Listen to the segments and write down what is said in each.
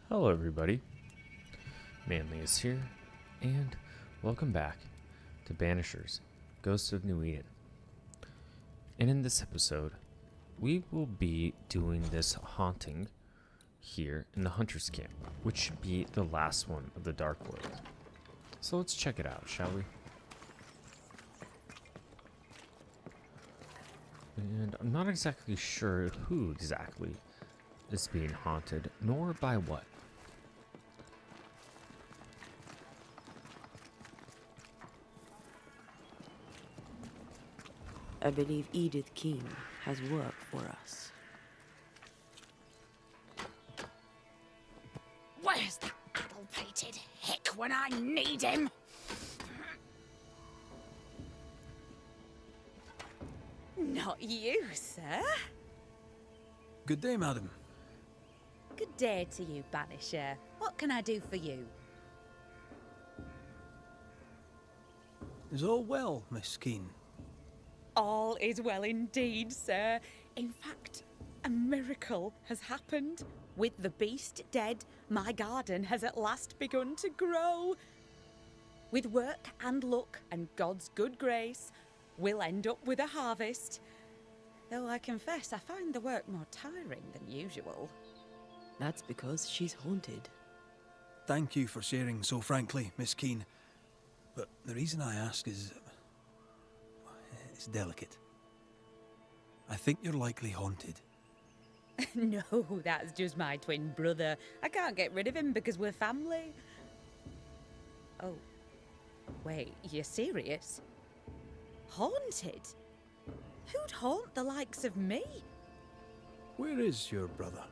Hello, everybody. Manly is here, and welcome back to Banishers, Ghosts of New Eden. And in this episode, we will be doing this haunting here in the Hunter's Camp, which should be the last one of the Dark World. So let's check it out, shall we? And I'm not exactly sure who exactly is being haunted, nor by what. I believe Edith King has work for us. Where's that addle-pated hick when I need him? Not you, sir. Good day, madam. Good day to you, Banisher. What can I do for you? Is all well, Miss Keene? All is well indeed, sir. In fact, a miracle has happened. With the beast dead, my garden has at last begun to grow. With work and luck and God's good grace, we'll end up with a harvest. Though I confess I find the work more tiring than usual. That's because she's haunted. Thank you for sharing so frankly, Miss Keene. But the reason I ask is... it's delicate. I think you're likely haunted. No, that's just my twin brother. I can't get rid of him because we're family. Oh, wait, you're serious? Haunted? Who'd haunt the likes of me? Where is your brother?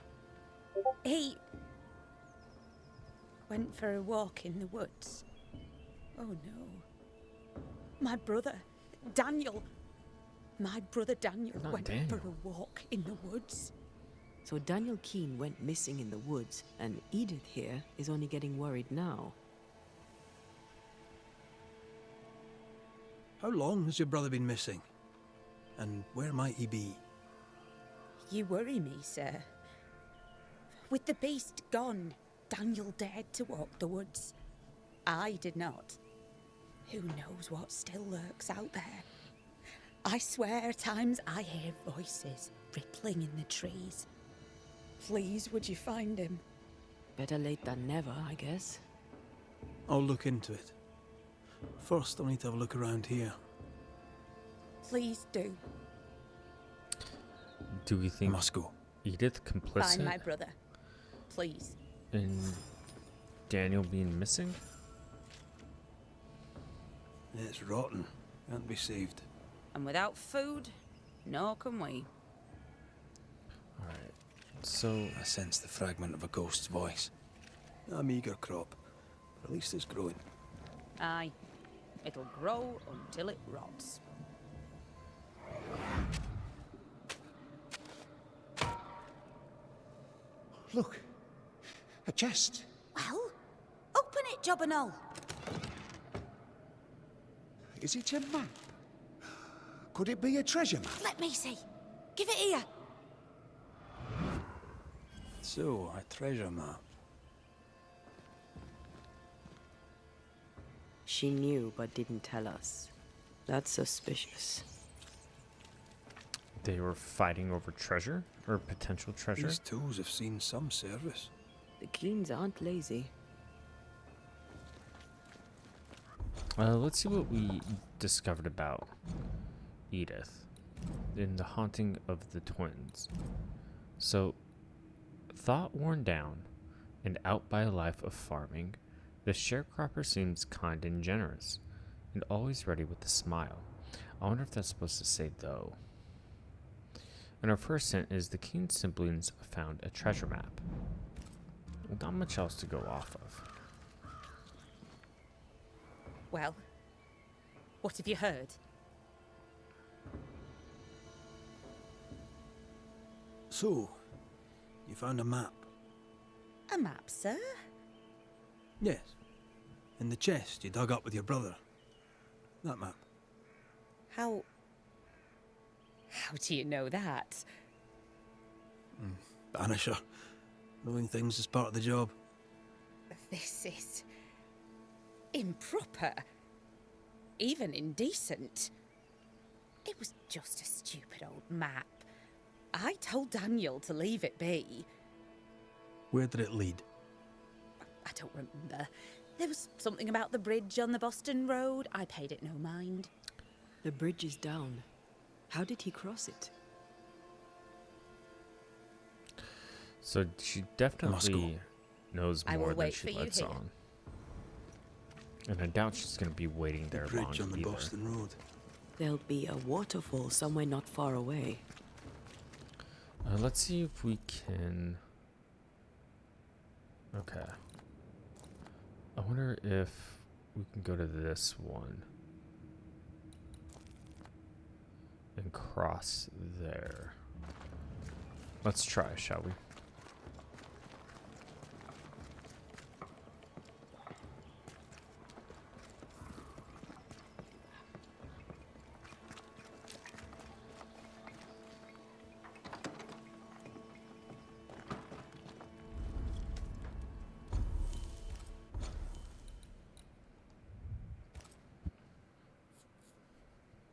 He went for a walk in the woods. Oh no. My brother, Daniel. My brother Daniel Not went Daniel. for a walk in the woods. So Daniel Keene went missing in the woods, and Edith here is only getting worried now. How long has your brother been missing? And where might he be? You worry me, sir. With the beast gone, Daniel dared to walk the woods. I did not. Who knows what still lurks out there? I swear at times I hear voices rippling in the trees. Please, would you find him? Better late than never, I guess. I'll look into it. First, I'll need to have a look around here. Please do. Do we I think must go. Edith complicit Find my brother. Please. in Daniel being missing? It's rotten. Can't be saved. And without food, nor can we. Alright, so I sense the fragment of a ghost's voice. A meagre crop, but at least it's growing. Aye. It'll grow until it rots. Look, a chest. Well, open it, Job and all. Is it a map? Could it be a treasure map? Let me see. Give it here. So, a treasure map. She knew but didn't tell us. That's suspicious. they were fighting over treasure or potential treasure. These tools have seen some service. The Keens aren't lazy. Let's see what we discovered about Edith in the haunting of the twins. So, thought worn down and out by a life of farming, the sharecropper seems kind and generous, and always ready with a smile. I wonder if that's supposed to say though. And our first hint is the Keen siblings found a treasure map. Well, not much else to go off of. Well, what have you heard? So, you found a map? A map, sir? Yes. In the chest you dug up with your brother. That map. How do you know that? Banisher. Knowing things is part of the job. This is improper, even indecent. It was just a stupid old map. I told Daniel to leave it be. Where did it lead? I don't remember. There was something about the bridge on the Boston Road. I paid it no mind. The bridge is down. How did he cross it? So she definitely knows I more will than wait she for you lets here. on. And I doubt she's going to be waiting there The long bridge on the either. Boston Road. There'll be a waterfall somewhere not far away. Let's see if we can... Okay. I wonder if we can go to this one and cross there. Let's try, shall we?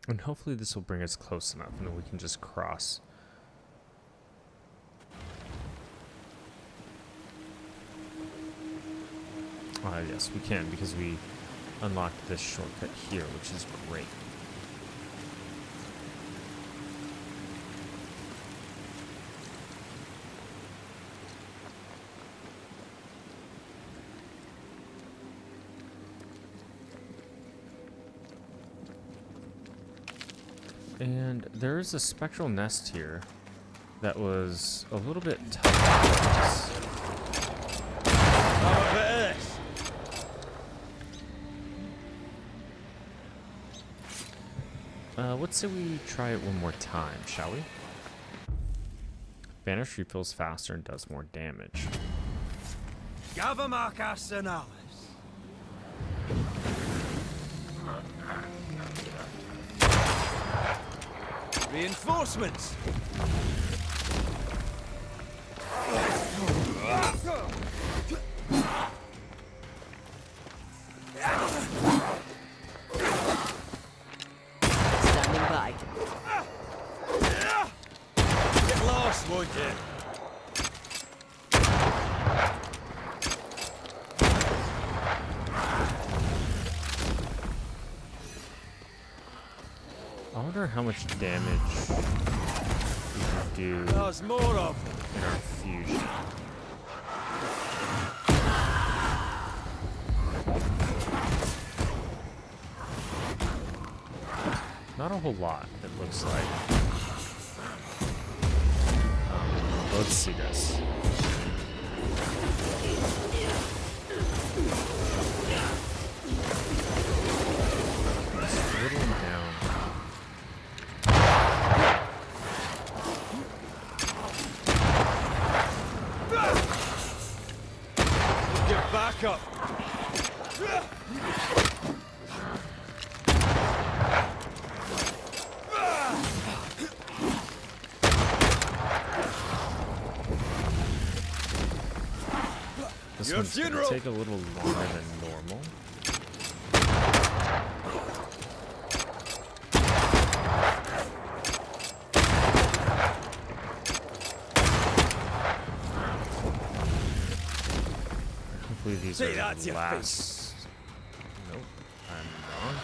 And hopefully this will bring us close enough and then we can just cross. Yes, we can because we unlocked this shortcut here, which is great. And there is a spectral nest here that was a little bit tough. Let's say we try it one more time, shall we? Banish refills faster and does more damage. Gavamak Arsenalis. Reinforcements! Standing by. Get lost, won't you? I wonder how much damage we can do There's more of them. in our fusion. Not a whole lot, it looks like. Let's see this. Let's whittle him down. Get back up. This Your one's gonna funeral. take a little longer than normal. Hopefully these Say are that to your last. Nope, I'm wrong.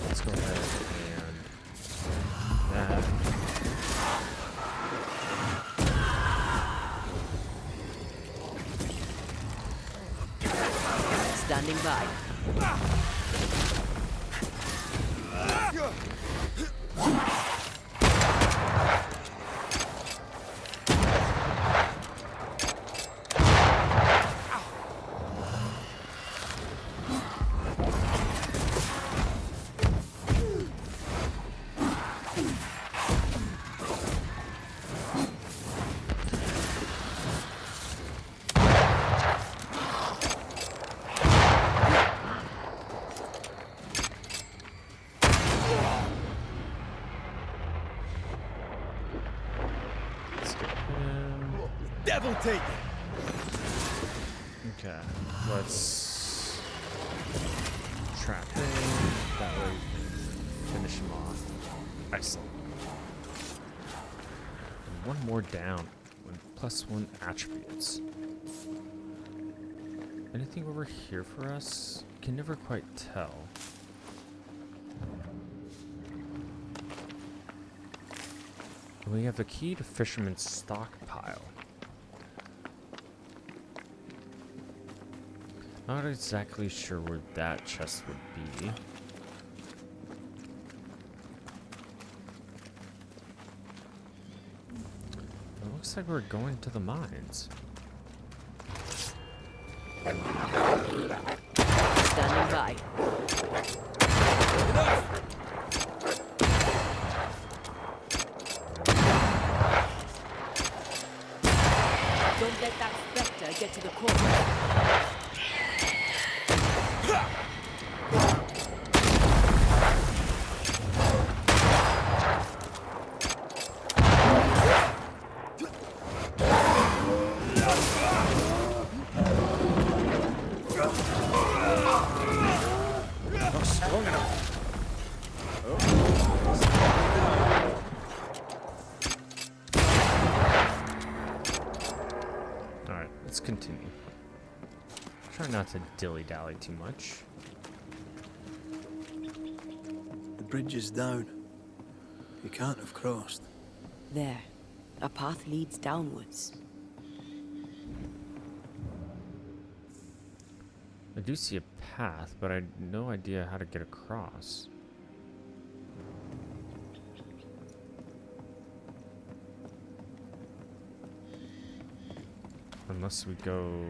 Let's go ahead and that. Standing by. Devil take it! Okay, let's trap him. That way we can finish him off. Excellent. And one more down with +1 attributes. Anything over here for us? Can never quite tell. We have a key to Fisherman's Stockpile. Not exactly sure where that chest would be. It looks like we're going to the mines. Standing by. Don't let that spectre get to the core. Not strong enough. Alright, let's continue. Try not to dilly-dally too much. The bridge is down. You can't have crossed. There. A path leads downwards. I do see a path, but I have no idea how to get across. Unless we go...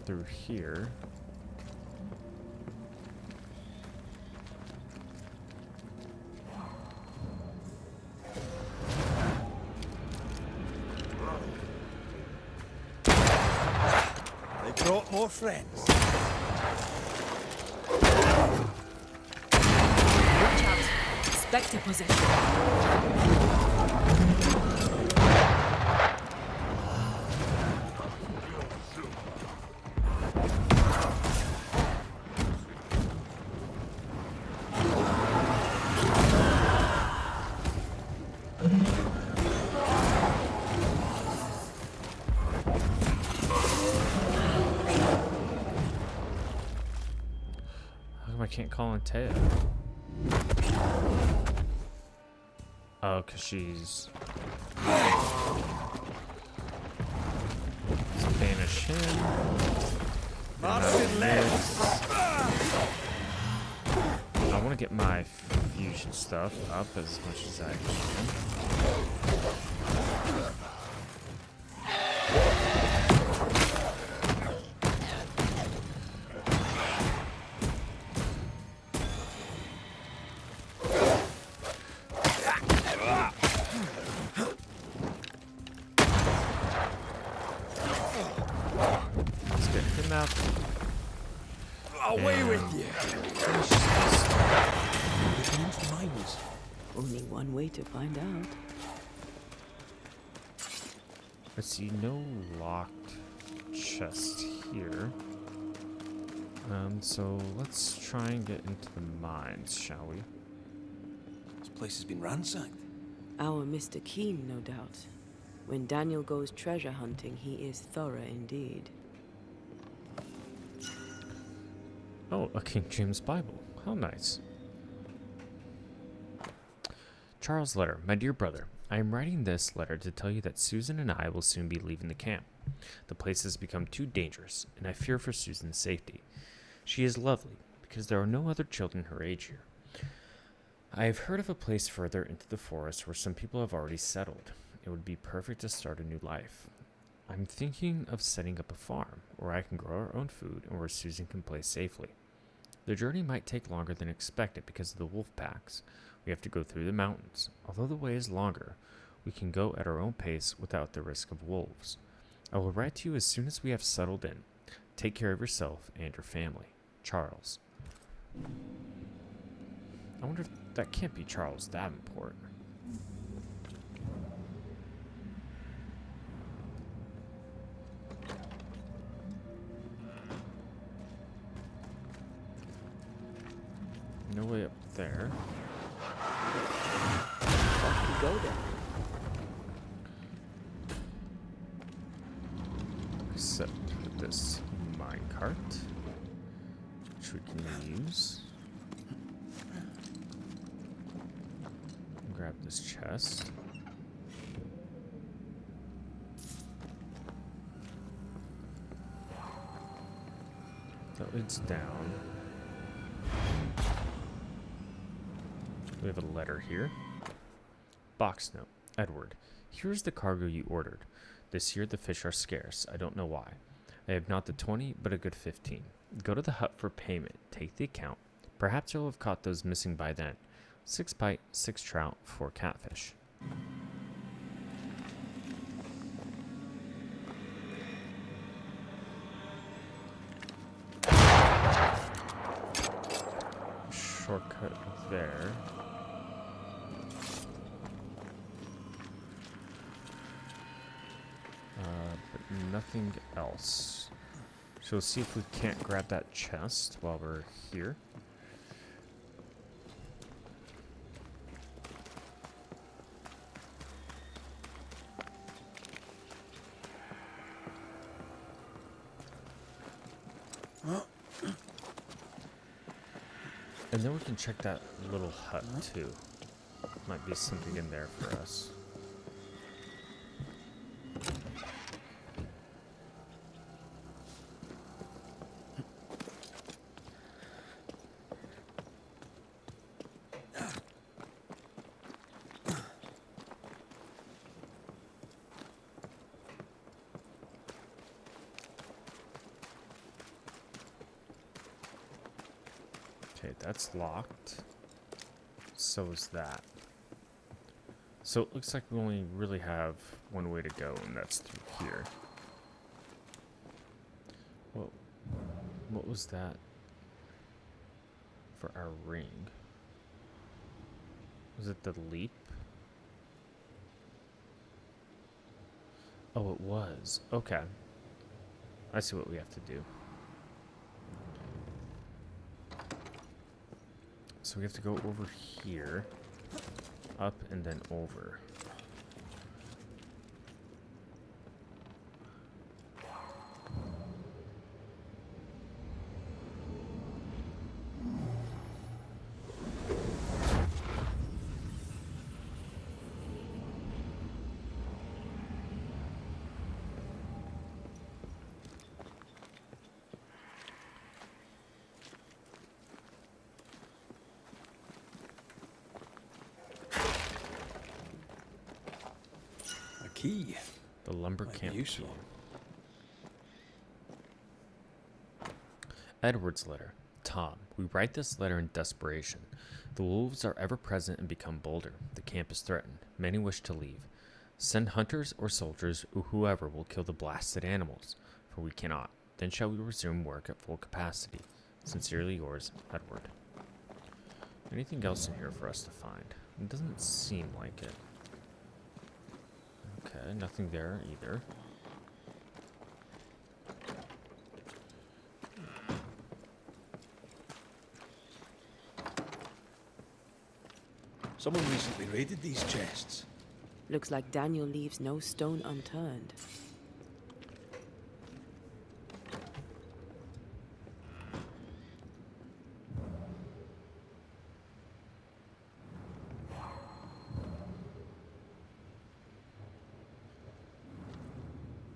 through here. They brought more friends. Watch out. Spectre possession. How come I can't call Antea? Oh, because she's... Let's banish him. I want to get my fusion stuff up as much as I can. Let's get him out. Away with you! Finish this. Into mines. Only one way to find out. Let's see, no locked chest here. So let's try and get into the mines, shall we? This place has been ransacked. Our Mr. Keen, no doubt. When Daniel goes treasure hunting, he is thorough indeed. Oh, a King James Bible. How nice. Charles' letter. My dear brother, I am writing this letter to tell you that Susan and I will soon be leaving the camp. The place has become too dangerous, and I fear for Susan's safety. She is lovely, because there are no other children her age here. I have heard of a place further into the forest where some people have already settled. It would be perfect to start a new life. I'm thinking of setting up a farm where I can grow our own food and where Susan can play safely. The journey might take longer than expected because of the wolf packs. We have to go through the mountains. Although the way is longer, we can go at our own pace without the risk of wolves. I will write to you as soon as we have settled in. Take care of yourself and your family. Charles. I wonder if That can't be Charles Davenport. No way up there. Off you go then. Except with this minecart, which we can use. Grab this chest. That leads down. We have a letter here. Box note. Edward, here's the cargo you ordered. This year the fish are scarce. I don't know why. I have not the 20, but a good 15. Go to the hut for payment. Take the account. Perhaps you'll have caught those missing by then. 6 pike, 6 trout, 4 catfish. Shortcut there. But nothing else. So we'll see if we can't grab that chest while we're here. And then we can check that little hut too. Might be something in there for us. Okay, that's locked. So is that. So it looks like we only really have one way to go, and that's through here. Well, what was that for our ring? Was it the leap? Oh, it was. Okay. I see what we have to do. So we have to go over here, up, and then over. Key. The lumber Might be camp useful. key. Edward's letter. Tom, we write this letter in desperation. The wolves are ever present and become bolder. The camp is threatened. Many wish to leave. Send hunters or soldiers or whoever will kill the blasted animals, for we cannot. Then shall we resume work at full capacity. Sincerely yours, Edward. Anything else in here for us to find? It doesn't seem like it. Okay, nothing there either. Someone recently raided these chests. Looks like Daniel leaves no stone unturned.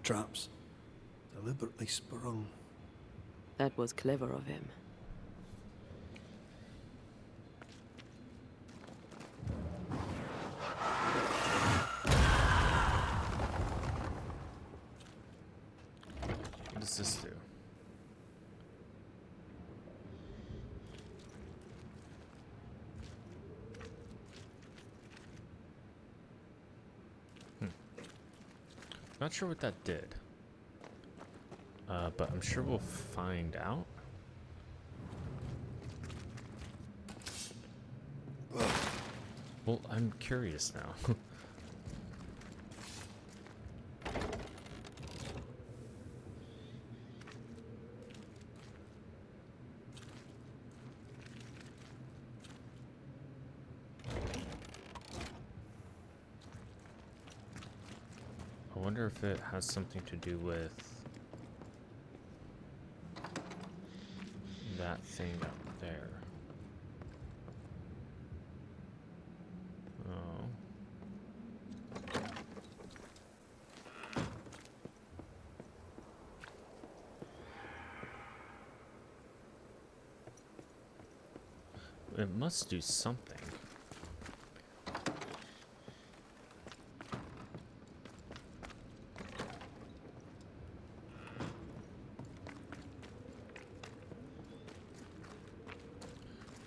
Traps. Deliberately sprung. That was clever of him. What does this do? Not sure what that did. But I'm sure we'll find out. Ugh. Well, I'm curious now. I wonder if it has something to do with that thing up there. Oh. It must do something.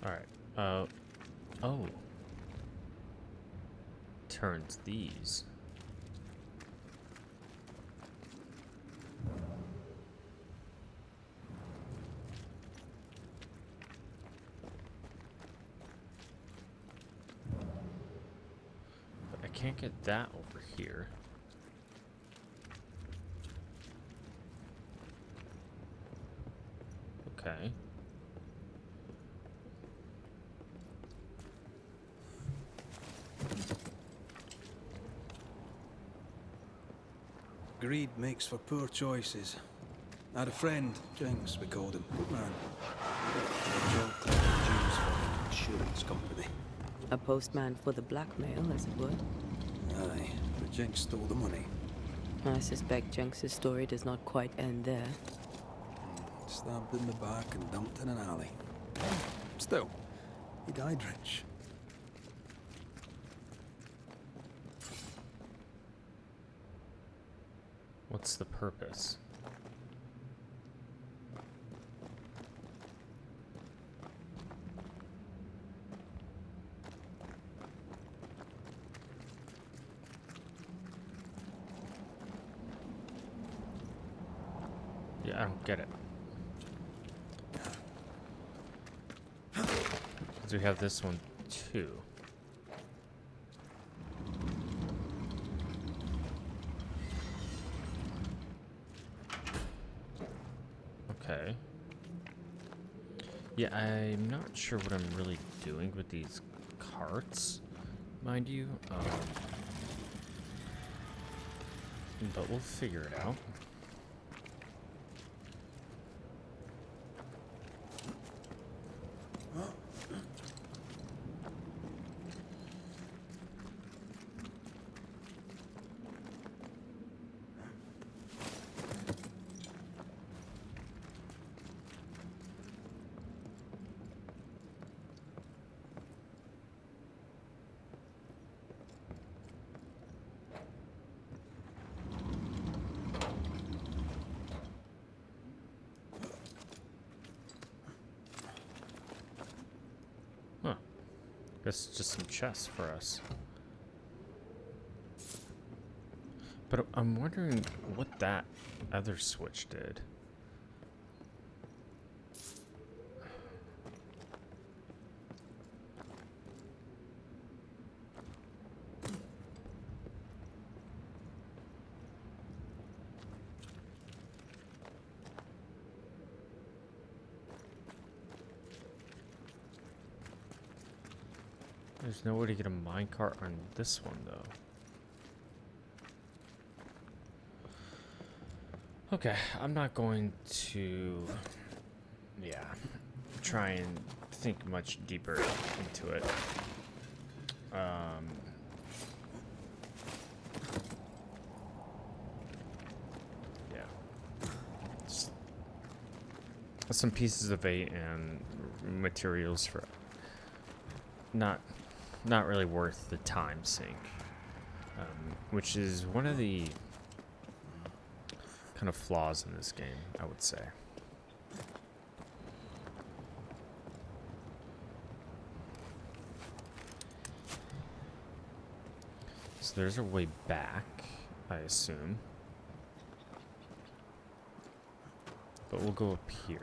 Alright. Oh. Turns these. But I can't get that over here. Okay. Greed makes for poor choices. I had a friend, Jinx, we called him. Good man. A job collecting dues for an insurance company. A postman for the blackmail, as it were. Aye, but Jinx stole the money. I suspect Jenks's story does not quite end there. Stabbed in the back and dumped in an alley. Still, he died rich. What's the purpose? Yeah, I don't get it. 'Cause we have this one too. Okay. Yeah, I'm not sure what I'm really doing with these carts, mind you. But we'll figure it out. Huh. Guess just some chests for us. But I'm wondering what that other switch did. There's no way to get a minecart on this one, though. Okay, I'm not going to, yeah, try and think much deeper into it. Yeah. Just some pieces of bait and materials for not really worth the time sink, which is one of the kind of flaws in this game, I would say. So there's a way back, I assume. But we'll go up here.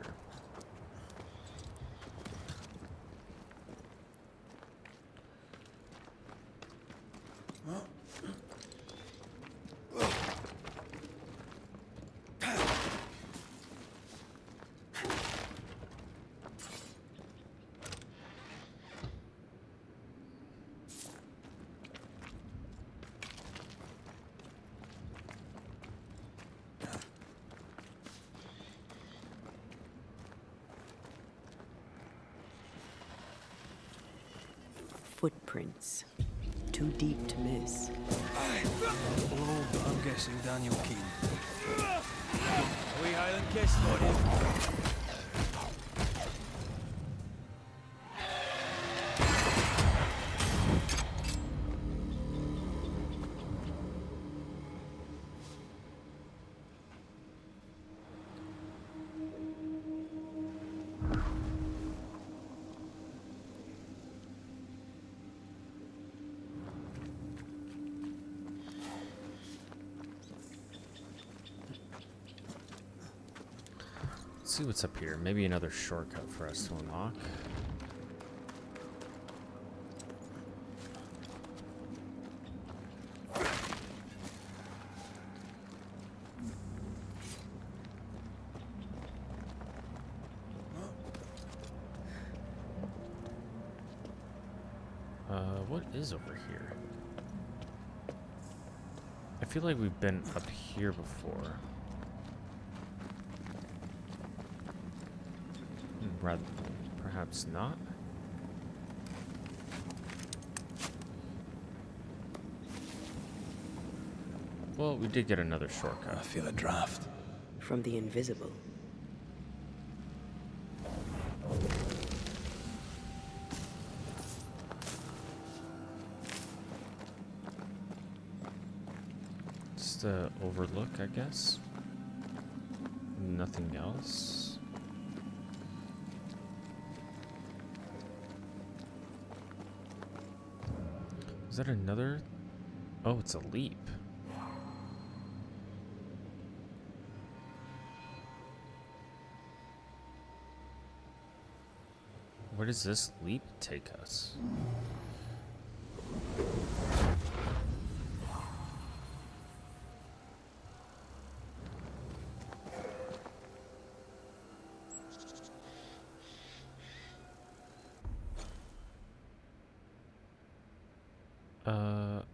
Footprints. Too deep to miss. Hello, I'm guessing Daniel Keane. A wee Highland kiss for you. Let's see what's up here. Maybe another shortcut for us to unlock. What is over here? I feel like we've been up here before. Rather, perhaps not. Well, we did get another shortcut. I feel a draft. From the invisible. Just a overlook, I guess. Nothing else. Is that another? Oh, it's a leap. Where does this leap take us?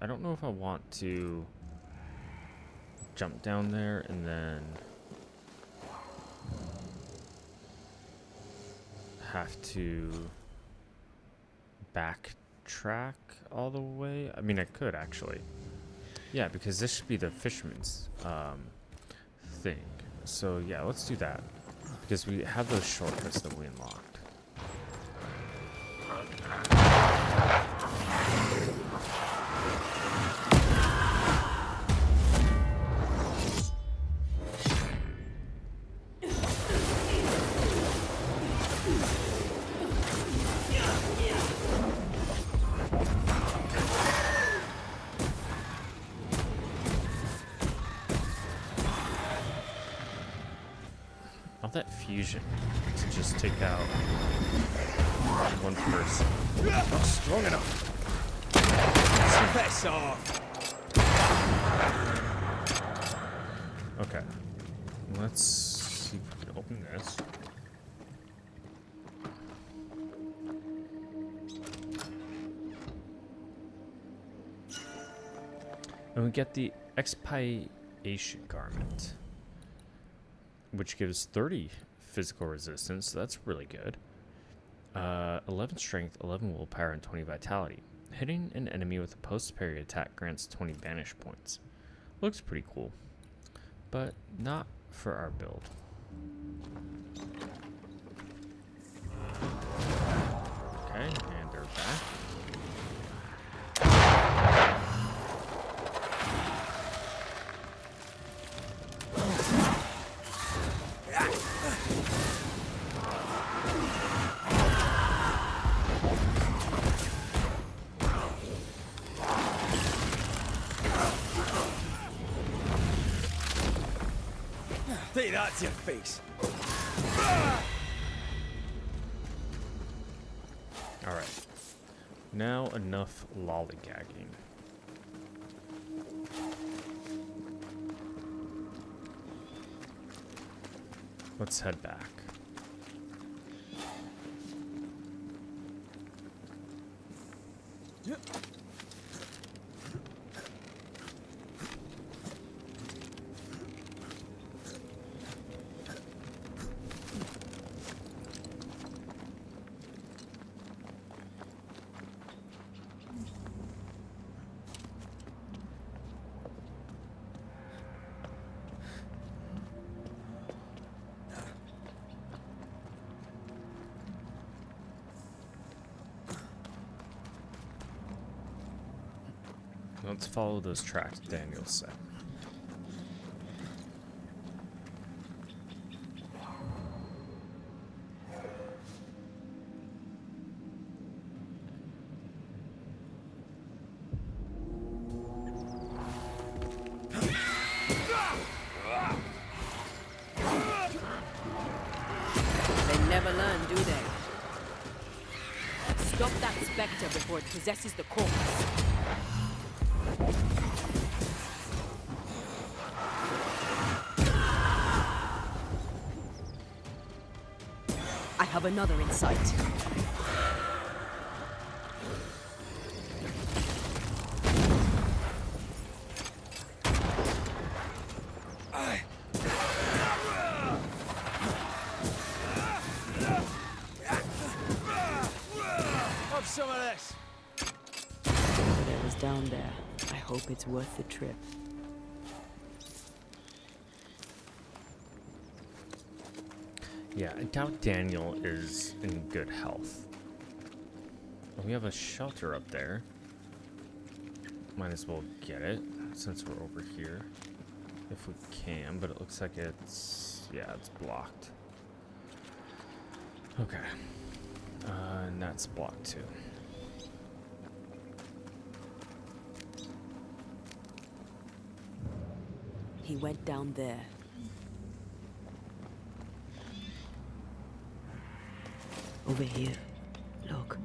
I don't know if I want to jump down there and then have to backtrack all the way. I mean, I could actually. Yeah, because this should be the fisherman's thing. So yeah, let's do that. Because we have those shortcuts that we unlocked. That fusion to just take out one person. Not strong enough. Piss off. Okay. Let's see if we can open this. And we get the expiation garment, which gives 30 physical resistance, so that's really good. 11 strength, 11 willpower, and 20 vitality. Hitting an enemy with a post-parry attack grants 20 banish points. Looks pretty cool, but not for our build. Okay, and they're back. Say that to your face. Alright. Now enough lollygagging. Let's head back. Yep. Let's follow those tracks Daniel set. They never learn, do they? Stop that spectre before it possesses the corpse. I have another in sight. Have some of this. Whatever's down there, I hope it's worth the trip. Yeah, I doubt Daniel is in good health. We have a shelter up there. Might as well get it since we're over here. If we can, but it looks like it's... yeah, it's blocked. Okay. And that's blocked too. He went down there. Over here. Look.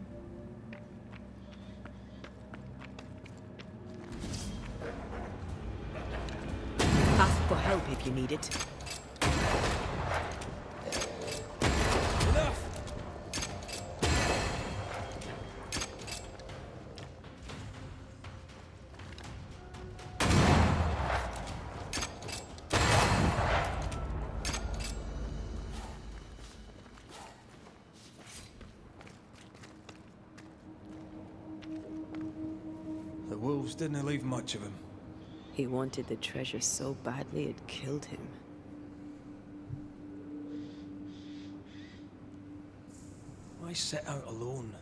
Ask for help if you need it. Enough! The wolves didn't leave much of him. He wanted the treasure so badly it killed him. Why set out alone?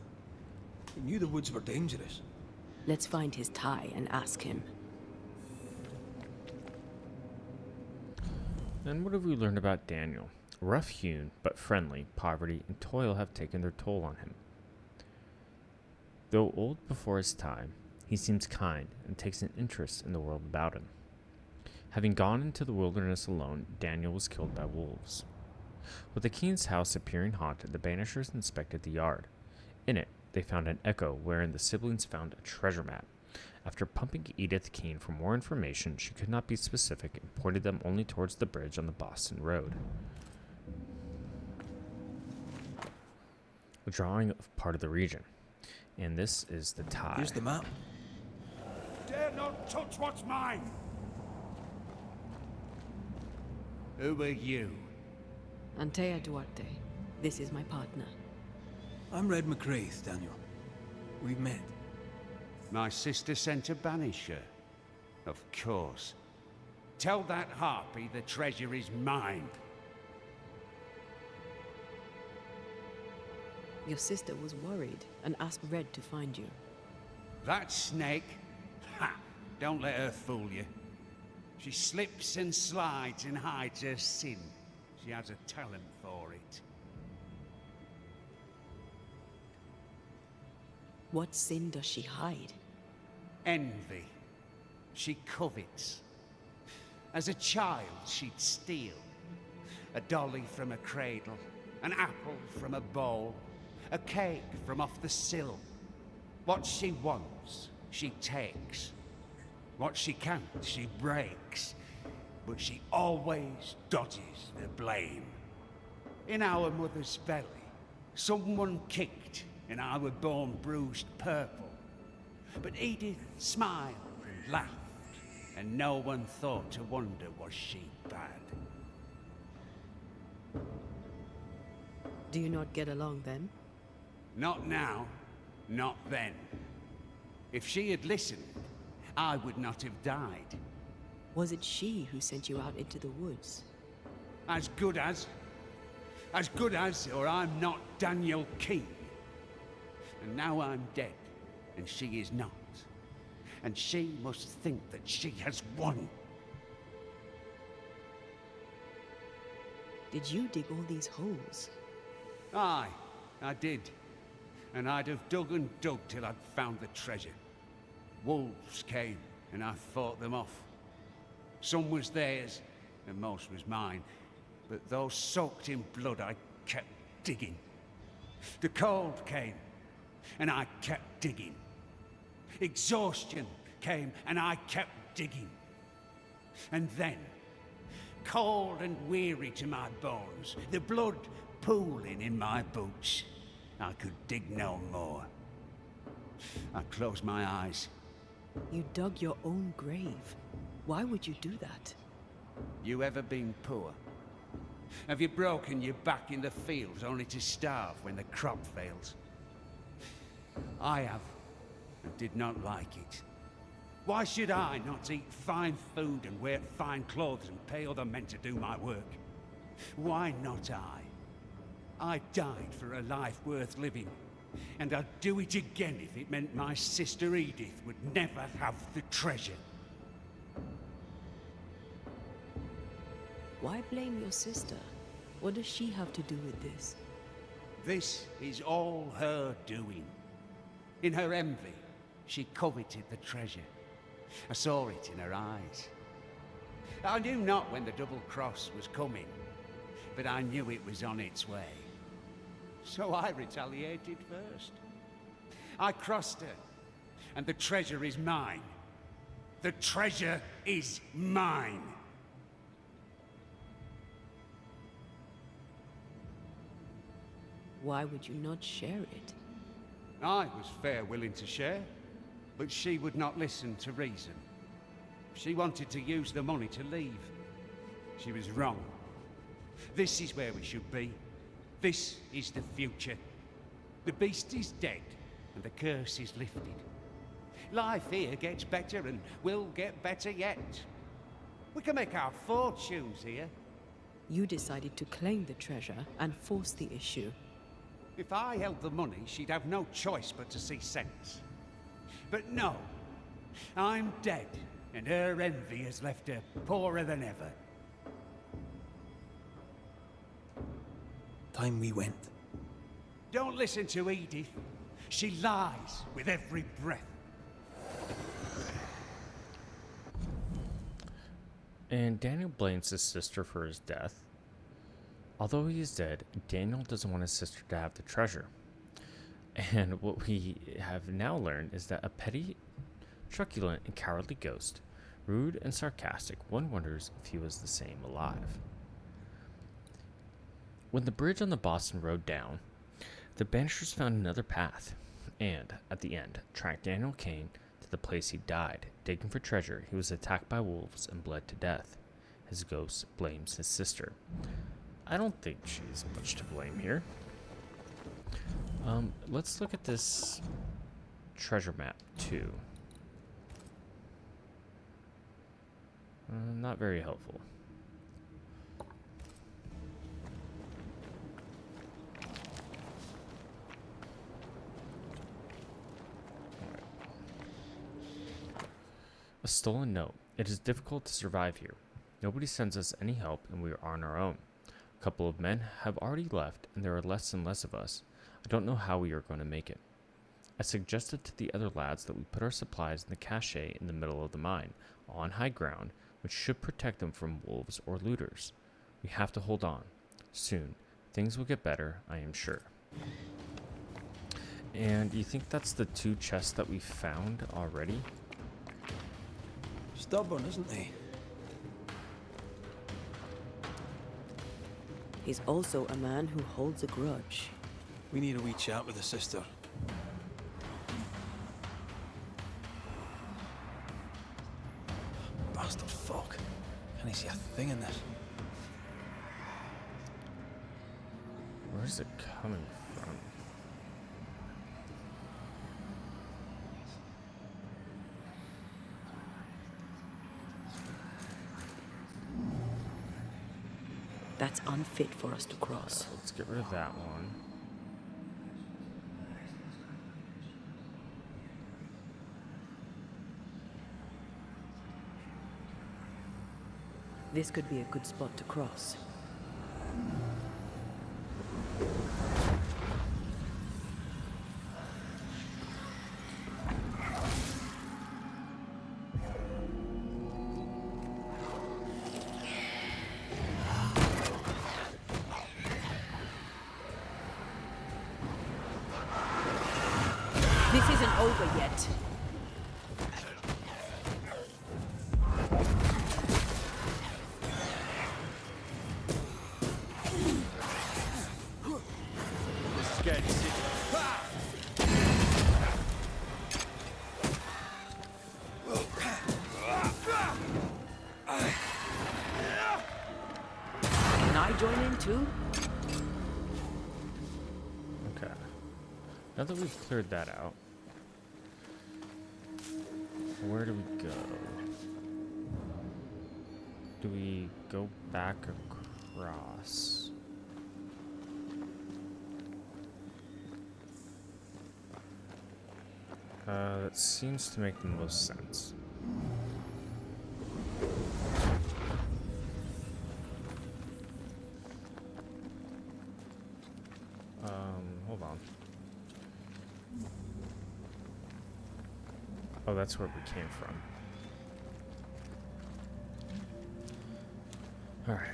He knew the woods were dangerous. Let's find his tie and ask him. And what have we learned about Daniel? Rough-hewn, but friendly, poverty and toil have taken their toll on him. Though old before his time, he seems kind and takes an interest in the world about him. Having gone into the wilderness alone, Daniel was killed by wolves. With the king's house appearing haunted, the Banishers inspected the yard. In it, they found an echo wherein the siblings found a treasure map. After pumping Edith Keene for more information, she could not be specific and pointed them only towards the bridge on the Boston Road. A drawing of part of the region. And this is the tie. Here's the map. Dare not touch what's mine! Who are you? Antea Duarte. This is my partner. I'm Red Raith, Daniel. We've met. My sister sent a banisher. Of course. Tell that harpy the treasure is mine. Your sister was worried and asked Red to find you. That snake? Ha! Don't let her fool you. She slips and slides and hides her sin. She has a talent for it. What sin does she hide? Envy. She covets. As a child, she'd steal. A dolly from a cradle, an apple from a bowl, a cake from off the sill. What she wants, she takes. What she can't, she breaks. But she always dodges the blame. In our mother's belly, someone kicked, and I were born bruised purple. But Edith smiled and laughed, and no one thought to wonder was she bad. Do you not get along then? Not now, not then. If she had listened, I would not have died. Was it she who sent you out into the woods? As good as, or I'm not Daniel Keene. And now I'm dead, and she is not. and she must think that she has won. Did you dig all these holes? Aye, I did. And I'd have dug and dug till I'd found the treasure. Wolves came, and I fought them off. Some was theirs, and most was mine. But those soaked in blood, I kept digging. The cold came, and I kept digging. Exhaustion came, and I kept digging. And then, cold and weary to my bones, the blood pooling in my boots, I could dig no more. I closed my eyes. You dug your own grave. Why would you do that? You ever been poor? Have you broken your back in the fields only to starve when the crop fails? I have, and did not like it. Why should I not eat fine food and wear fine clothes and pay other men to do my work? Why not I? I died for a life worth living, and I'd do it again if it meant my sister Edith would never have the treasure. Why blame your sister? What does she have to do with this? This is all her doing. In her envy, she coveted the treasure. I saw it in her eyes. I knew not when the double cross was coming, but I knew it was on its way. So I retaliated first. I crossed her, and the treasure is mine. The treasure is mine. Why would you not share it? I was fair willing to share, but she would not listen to reason. She wanted to use the money to leave. She was wrong. This is where we should be. This is the future. The beast is dead, and the curse is lifted. Life here gets better and will get better yet. We can make our fortunes here. You decided to claim the treasure and force the issue. If I held the money, she'd have no choice but to see sense. But no, I'm dead, and her envy has left her poorer than ever. Time we went. Don't listen to Edith. She lies with every breath. And Daniel blames his sister for his death. Although he is dead, Daniel doesn't want his sister to have the treasure. And what we have now learned is that a petty, truculent, and cowardly ghost, rude and sarcastic, one wonders if he was the same alive. When the bridge on the Boston Road down, the Banishers found another path, and, at the end, tracked Daniel Kane to the place he died. Digging for treasure, he was attacked by wolves and bled to death. His ghost blames his sister. I don't think she's much to blame here. Let's look at this treasure map, too. Not very helpful. A stolen note. It is difficult to survive here. Nobody sends us any help, and we are on our own. A couple of men have already left, and there are less and less of us. I don't know how we are going to make it. I suggested to the other lads that we put our supplies in the cache in the middle of the mine, on high ground, which should protect them from wolves or looters. We have to hold on. Soon, things will get better, I am sure. And you think that's the 2 chests that we found already? Stubborn, isn't he? He's also a man who holds a grudge. We need a wee chat with the sister. Bastard fuck. Can I see a thing in this? Where is it coming from? That's unfit for us to cross. Let's get rid of that one. This could be a good spot to cross. This isn't over yet. Can I join in too? Okay. Now that we've cleared that out, where do we go? Do we go back across? That seems to make the most sense. Hold on. Oh, that's where we came from. All right.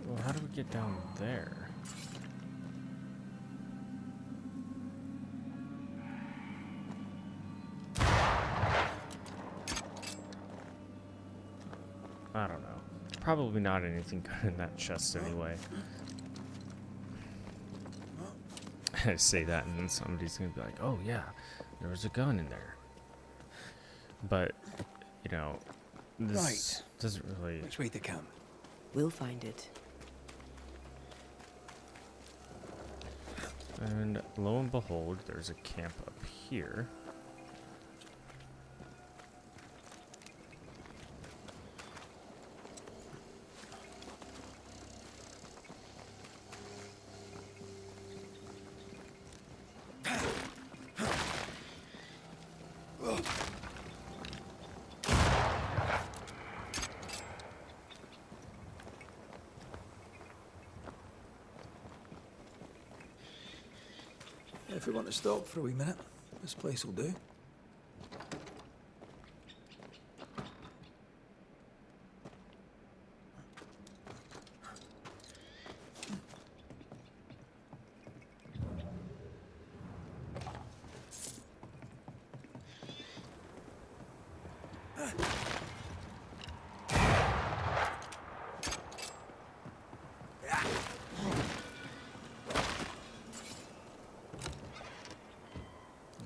Well, how do we get down there? I don't know. Probably not anything good in that chest anyway. I say that and then somebody's gonna be like, oh yeah, there was a gun in there. But, you know, this Right. doesn't really... Which way to camp? We'll find it. And lo and behold, there's a camp up here. If we want to stop for a wee minute, this place will do.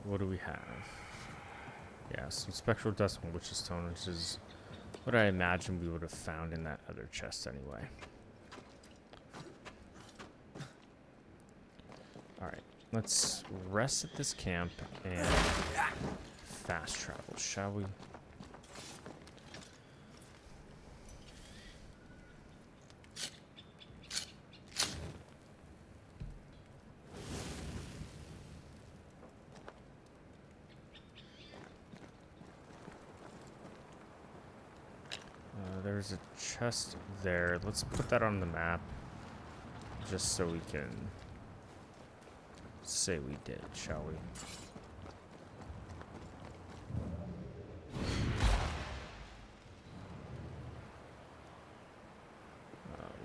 What do we have? Yeah, some spectral dust and witch's stone, which is what I imagine we would have found in that other chest anyway. Alright, let's rest at this camp and fast travel, shall we? There's a chest there. Let's put that on the map just so we can say we did, shall we?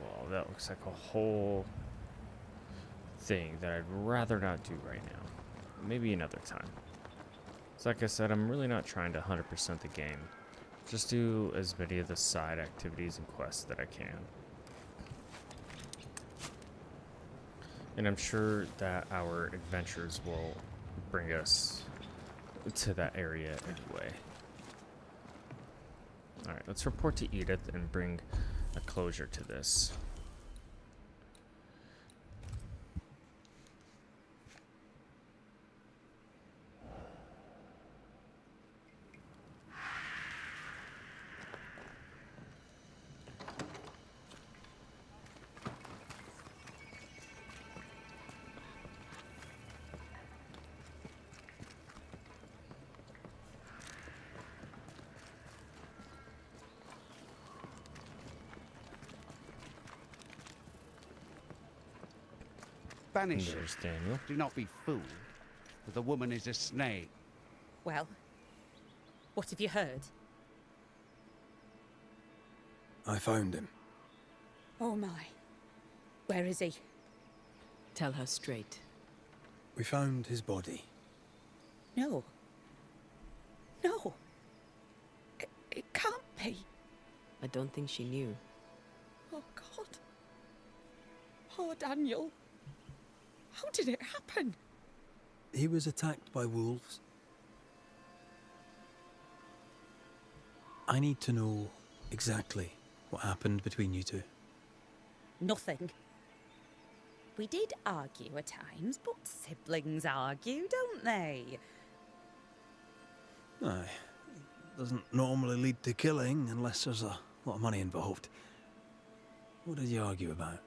Well, that looks like a whole thing that I'd rather not do right now. Maybe another time. So like I said, I'm really not trying to 100% the game. Just do as many of the side activities and quests that I can. And I'm sure that our adventures will bring us to that area anyway. Alright, let's report to Edith and bring a closure to this. Banishers, There's Daniel. do not be fooled, for the woman is a snake. Well, what have you heard? I found him. Oh my. Where is he? Tell her straight. We found his body. No. No. It can't be. I don't think she knew. Oh, God. Poor Daniel. How did it happen? He was attacked by wolves. I need to know exactly what happened between you two. Nothing. We did argue at times, but siblings argue, don't they? Aye. Doesn't normally lead to killing unless there's a lot of money involved. What did you argue about?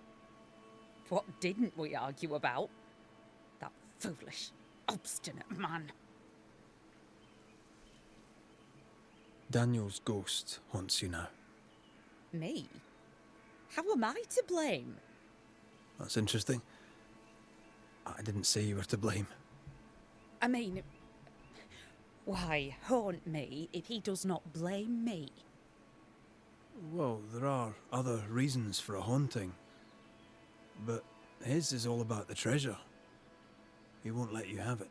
What didn't we argue about? That foolish, obstinate man. Daniel's ghost haunts you now. Me? How am I to blame? That's interesting. I didn't say you were to blame. I mean, why haunt me if he does not blame me? Well, there are other reasons for a haunting. But his is all about the treasure. He won't let you have it.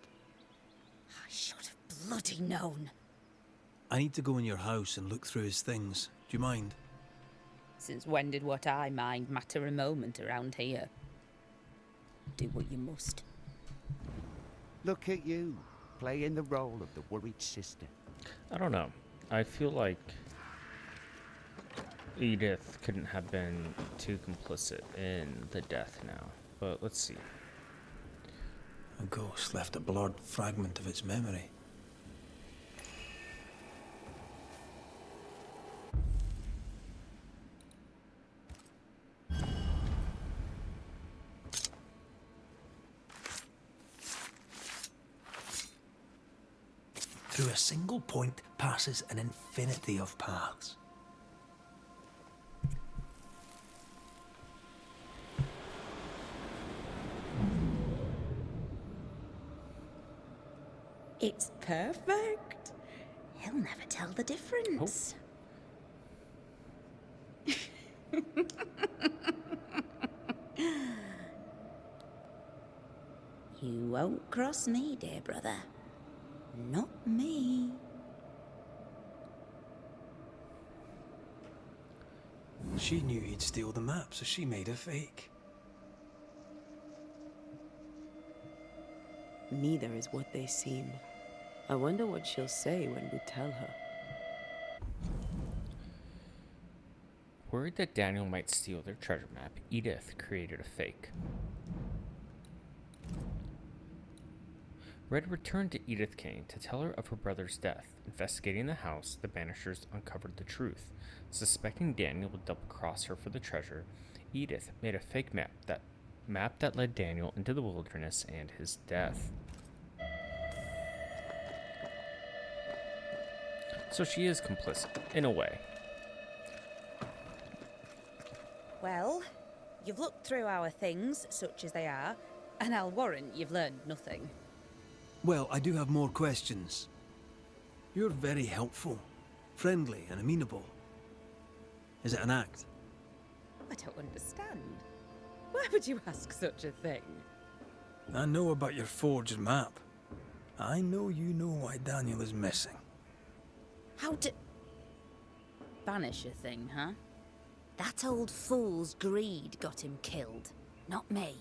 I should have bloody known. I need to go in your house and look through his things. Do you mind? Since when did what I mind matter a moment around here? Do what you must. Look at you, playing the role of the worried sister. I don't know. I feel like Edith couldn't have been too complicit in the death now. But let's see. A ghost left a blurred fragment of its memory. Through a single point passes an infinity of paths. It's perfect. He'll never tell the difference. You won't cross me, dear brother. Not me. She knew he'd steal the map, so she made a fake. Neither is what they seem. I wonder what she'll say when we tell her. Worried that Daniel might steal their treasure map, Edith created a fake. Red returned to Edith Kane to tell her of her brother's death. Investigating the house, the Banishers uncovered the truth. Suspecting Daniel would double-cross her for the treasure, Edith made a fake map that led Daniel into the wilderness and his death. So she is complicit, in a way. Well, you've looked through our things, such as they are, and I'll warrant you've learned nothing. Well, I do have more questions. You're very helpful, friendly and amenable. Is it an act? I don't understand. Why would you ask such a thing? I know about your forged map. I know you know why Daniel is missing. How to... Banisher thing, huh? That old fool's greed got him killed, not me.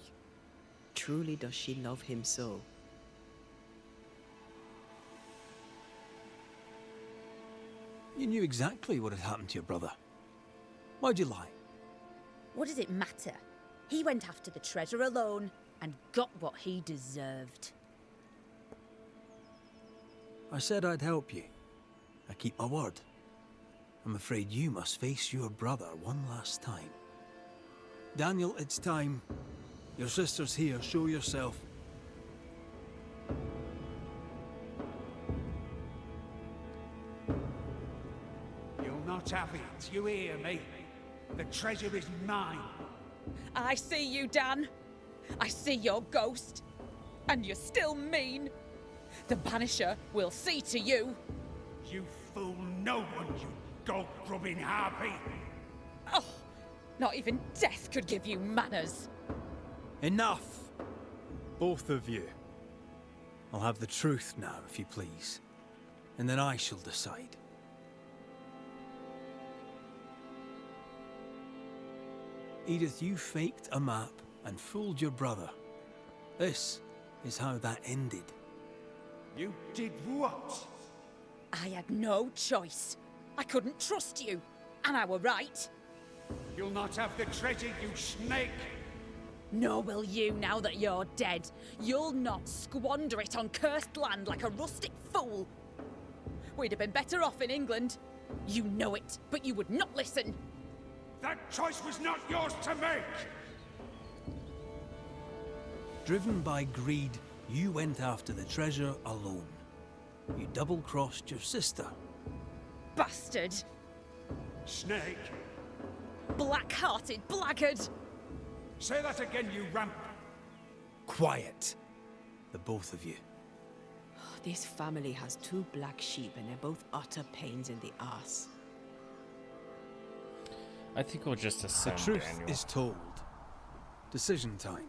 Truly does she love him so? You knew exactly what had happened to your brother. Why'd you lie? What does it matter? He went after the treasure alone and got what he deserved. I said I'd help you. I keep my word. I'm afraid you must face your brother one last time. Daniel, it's time. Your sister's here. Show yourself. You'll not have it, you hear me? The treasure is mine. I see you, Dan. I see your ghost. And you're still mean. The Banisher will see to you. You fool no one, you gold-grubbing harpy. Oh, not even death could give you manners. Enough! Both of you. I'll have the truth now, if you please. And then I shall decide. Edith, you faked a map and fooled your brother. This is how that ended. You did what? I had no choice. I couldn't trust you. And I were right. You'll not have the treasure, you snake! Nor will you now that you're dead. You'll not squander it on cursed land like a rustic fool. We'd have been better off in England. You know it, but you would not listen. That choice was not yours to make! Driven by greed, you went after the treasure alone. You double-crossed your sister. Bastard! Snake! Black-hearted blackguard! Say that again, you ramp! Quiet! The both of you. This family has two black sheep and they're both utter pains in the ass. I think we'll just The assume truth Daniel. is told. Decision time.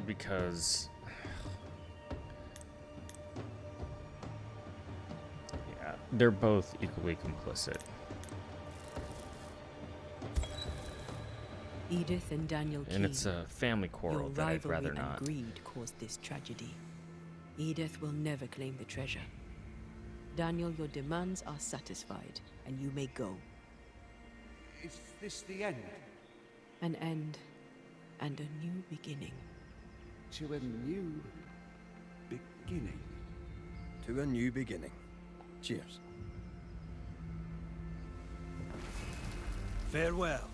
Because yeah, they're both equally complicit. Edith and Daniel Keane. And it's a family Your quarrel that I'd rivalry rather and not. greed caused this tragedy. Edith will never claim the treasure. Daniel, your demands are satisfied, and you may go. Is this the end? An end and a new beginning. To a new beginning. To a new beginning. Cheers. Farewell.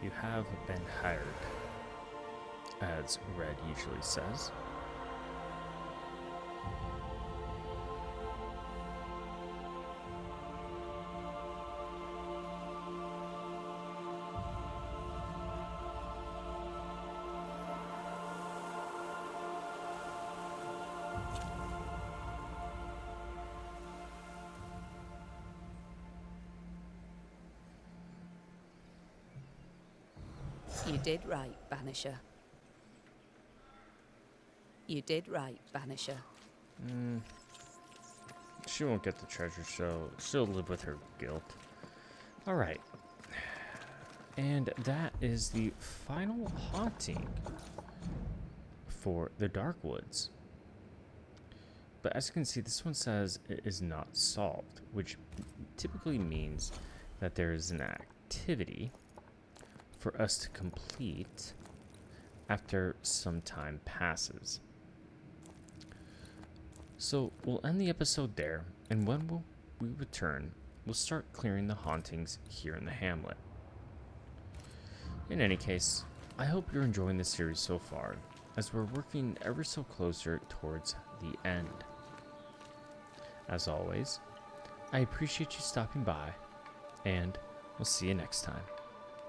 You have been hired, as Red usually says. You did right, Banisher. You did right, Banisher. She won't get the treasure, so she'll live with her guilt. Alright. And that is the final haunting for the Dark Woods. But as you can see, this one says it is not solved, which typically means that there is an activity for us to complete after some time passes. So we'll end the episode there, and when we return, we'll start clearing the hauntings here in the hamlet. In any case, I hope you're enjoying the series so far, as we're working ever so closer towards the end. As always, I appreciate you stopping by, and we'll see you next time.